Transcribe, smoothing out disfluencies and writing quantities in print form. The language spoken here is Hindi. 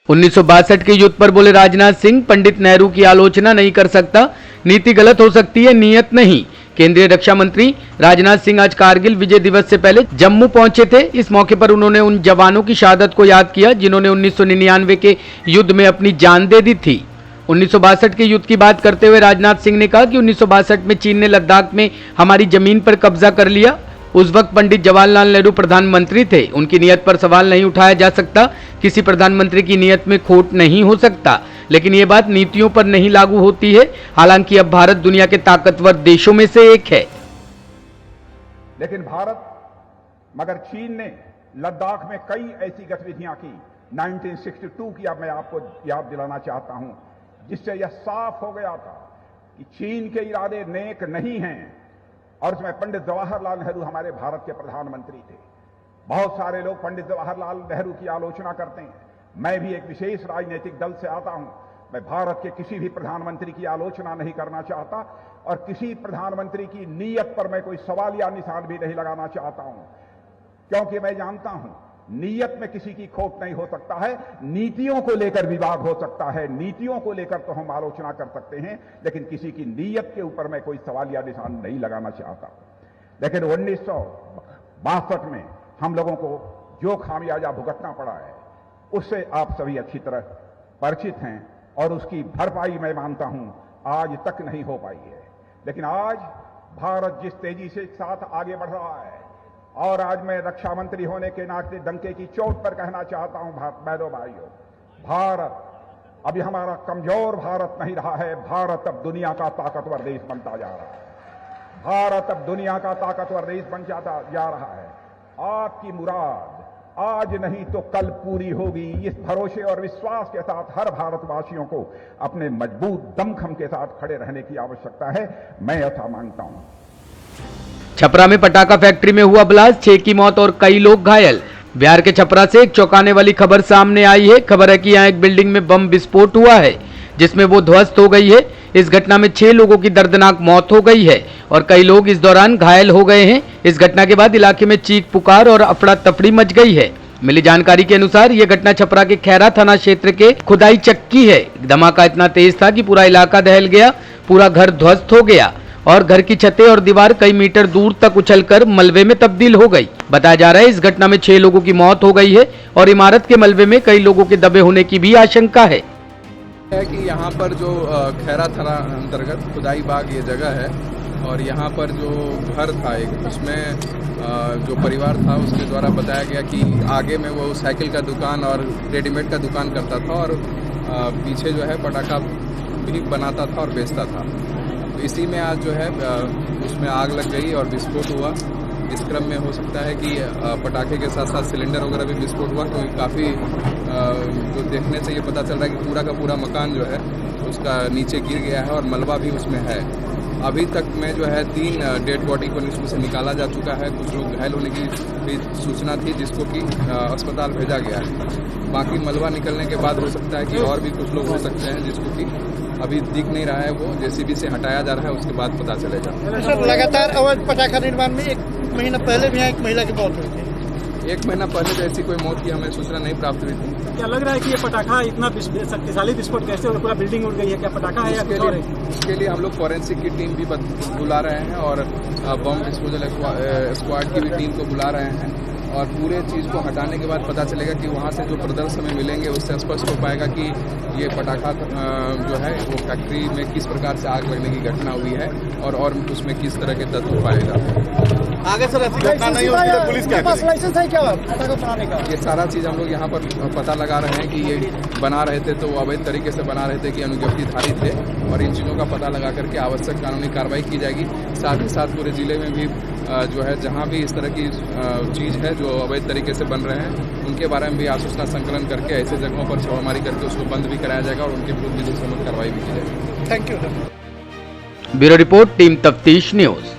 1962 के युद्ध पर बोले राजनाथ सिंह, पंडित नेहरू की आलोचना नहीं कर सकता, नीति गलत हो सकती है, नियत नहीं। केंद्रीय रक्षा मंत्री राजनाथ सिंह आज कारगिल विजय दिवस से पहले जम्मू पहुंचे थे। इस मौके पर उन्होंने उन जवानों की शहादत को याद किया जिन्होंने 1999 के युद्ध में अपनी जान दे दी थी। 1962 के युद्ध की बात करते हुए राजनाथ सिंह ने कहा कि 1962 में चीन ने लद्दाख में हमारी जमीन पर कब्जा कर लिया। उस वक्त पंडित जवाहरलाल नेहरू प्रधानमंत्री थे, उनकी नियत पर सवाल नहीं उठाया जा सकता। किसी प्रधानमंत्री की नियत में खोट नहीं हो सकता, लेकिन ये बात नीतियों पर नहीं लागू होती है। हालांकि अब भारत दुनिया के ताकतवर देशों में से एक है। लेकिन भारत मगर चीन ने लद्दाख में कई ऐसी गतिविधियां की 1962 की, अब मैं आपको याद दिलाना चाहता हूं, जिससे यह साफ हो गया था कि चीन के इरादे नेक नहीं हैं। और उसमें पंडित जवाहरलाल नेहरू हमारे भारत के प्रधानमंत्री थे। बहुत सारे लोग पंडित जवाहरलाल नेहरू की आलोचना करते हैं। मैं भी एक विशेष राजनीतिक दल से आता हूं। मैं भारत के किसी भी प्रधानमंत्री की आलोचना नहीं करना चाहता और किसी प्रधानमंत्री की नीयत पर मैं कोई सवालिया निशान भी नहीं लगाना चाहता हूं, क्योंकि मैं जानता हूं नीयत में किसी की खोट नहीं हो सकता है। नीतियों को लेकर विवाद हो सकता है, नीतियों को लेकर तो हम आलोचना कर सकते हैं, लेकिन किसी की नीयत के ऊपर मैं कोई सवालिया निशान नहीं लगाना चाहता। लेकिन 1962 में हम लोगों को जो खामियाजा भुगतना पड़ा है, उससे आप सभी अच्छी तरह परिचित हैं और उसकी भरपाई मैं मानता हूं आज तक नहीं हो पाई है। लेकिन आज भारत जिस तेजी से साथ आगे बढ़ रहा है, और आज मैं रक्षा मंत्री होने के नाते डंके की चोट पर कहना चाहता हूं बहनों भाइयों, भारत अभी हमारा कमजोर भारत नहीं रहा है। भारत अब दुनिया का ताकतवर देश बनता जा रहा है। भारत अब दुनिया का ताकतवर देश बन जाता जा रहा है। आपकी मुराद आज नहीं तो कल पूरी होगी, इस भरोसे और विश्वास के साथ हर भारतवासियों को अपने मजबूत दमखम के साथ खड़े रहने की आवश्यकता है। मैं ऐसा मांगता हूं। छपरा में पटाखा फैक्ट्री में हुआ ब्लास्ट, 6 की मौत और कई लोग घायल। बिहार के छपरा से एक चौंकाने वाली खबर सामने आई है। खबर है कि यहाँ एक बिल्डिंग में बम विस्फोट हुआ है, जिसमें वो ध्वस्त हो गई है। इस घटना में 6 लोगों की दर्दनाक मौत हो गई है और कई लोग इस दौरान घायल हो गए हैं। इस घटना के बाद इलाके में चीख पुकार और अफड़ा तफड़ी मच गई है। मिली जानकारी के अनुसार यह घटना छपरा के खैरा थाना क्षेत्र के खुदाई चक्की है। धमाका इतना तेज था कि पूरा इलाका दहल गया, पूरा घर ध्वस्त हो गया और घर की छतें और दीवार कई मीटर दूर तक उछलकर मलबे में तब्दील हो गई। बताया जा रहा है इस घटना में 6 लोगों की मौत हो गई है और इमारत के मलबे में कई लोगों के दबे होने की भी आशंका है। कि यहाँ पर जो खैरा थाना अंतर्गत खुदाई बाग ये जगह है और यहाँ पर जो घर था एक, उसमें जो परिवार था उसके द्वारा बताया गया कि आगे में वो साइकिल का दुकान और रेडीमेड का दुकान करता था और पीछे जो है पटाखा भी बनाता था और बेचता था। तो इसी में आज जो है उसमें आग लग गई और विस्फोट हुआ। इस क्रम में हो सकता है कि पटाखे के साथ साथ सिलेंडर वगैरह भी विस्फोट हुआ, क्योंकि काफ़ी जो देखने से ये पता चल रहा है कि पूरा का पूरा मकान जो है उसका नीचे गिर गया है और मलबा भी उसमें है। अभी तक में जो है 3 डेड बॉडी को उसमें से निकाला जा चुका है। कुछ लोग घायल होने की भी सूचना थी, जिसको कि अस्पताल भेजा गया है। बाकी मलबा निकलने के बाद हो सकता है कि और भी कुछ लोग हो सकते हैं, जिसको कि अभी दिख नहीं रहा है, वो जेसीबी से हटाया जा रहा है, उसके बाद पता चलेगा। सर, लगातार अवैध पटाखा निर्माण में 1 महीना पहले भी एक महिला की मौत हुई थी। 1 महीना पहले तो ऐसी कोई मौत की हमें सूचना नहीं प्राप्त हुई थी। क्या लग रहा है कि ये पटाखा इतना शक्तिशाली विस्फोट कैसे हो, पूरा बिल्डिंग उड़ गई है? क्या पटाखा है या कुछ और है? इसके लिए हम लोग फॉरेंसिक की टीम भी बुला रहे हैं और बम डिस्पोजल स्क्वाड की भी टीम को बुला रहे हैं और पूरे चीज़ को हटाने के बाद पता चलेगा कि वहाँ से जो प्रदर्शन हमें मिलेंगे उससे स्पष्ट हो पाएगा कि ये पटाखा जो है वो फैक्ट्री में किस प्रकार से आग लगने की घटना हुई है और उसमें किस तरह के तत्व पाएगा। आगे सर ऐसी घटना नहीं होती तो पुलिस क्या पास लाइसेंस है क्या पटाखा बनाने का? ये सारा चीज़ हम लोग यहाँ पर पता लगा रहे हैं कि ये बना रहे थे तो वो अवैध तरीके से बना रहे थे कि अनुज्ञप्तिधारी थे, और इन चीज़ों का पता लगा करके आवश्यक कानूनी कार्रवाई की जाएगी। साथ ही साथ पूरे जिले में भी जो है जहाँ भी इस तरह की चीज़ है जो अवैध तरीके से बन रहे हैं, उनके बारे में भी आसूचना संकलन करके ऐसे जगहों पर छापेमारी करके उसको बंद भी कराया जाएगा और उनके विरुद्ध विधिक कार्रवाई भी की जाएगी। Thank you. Bureau report, team तफ्तीश न्यूज।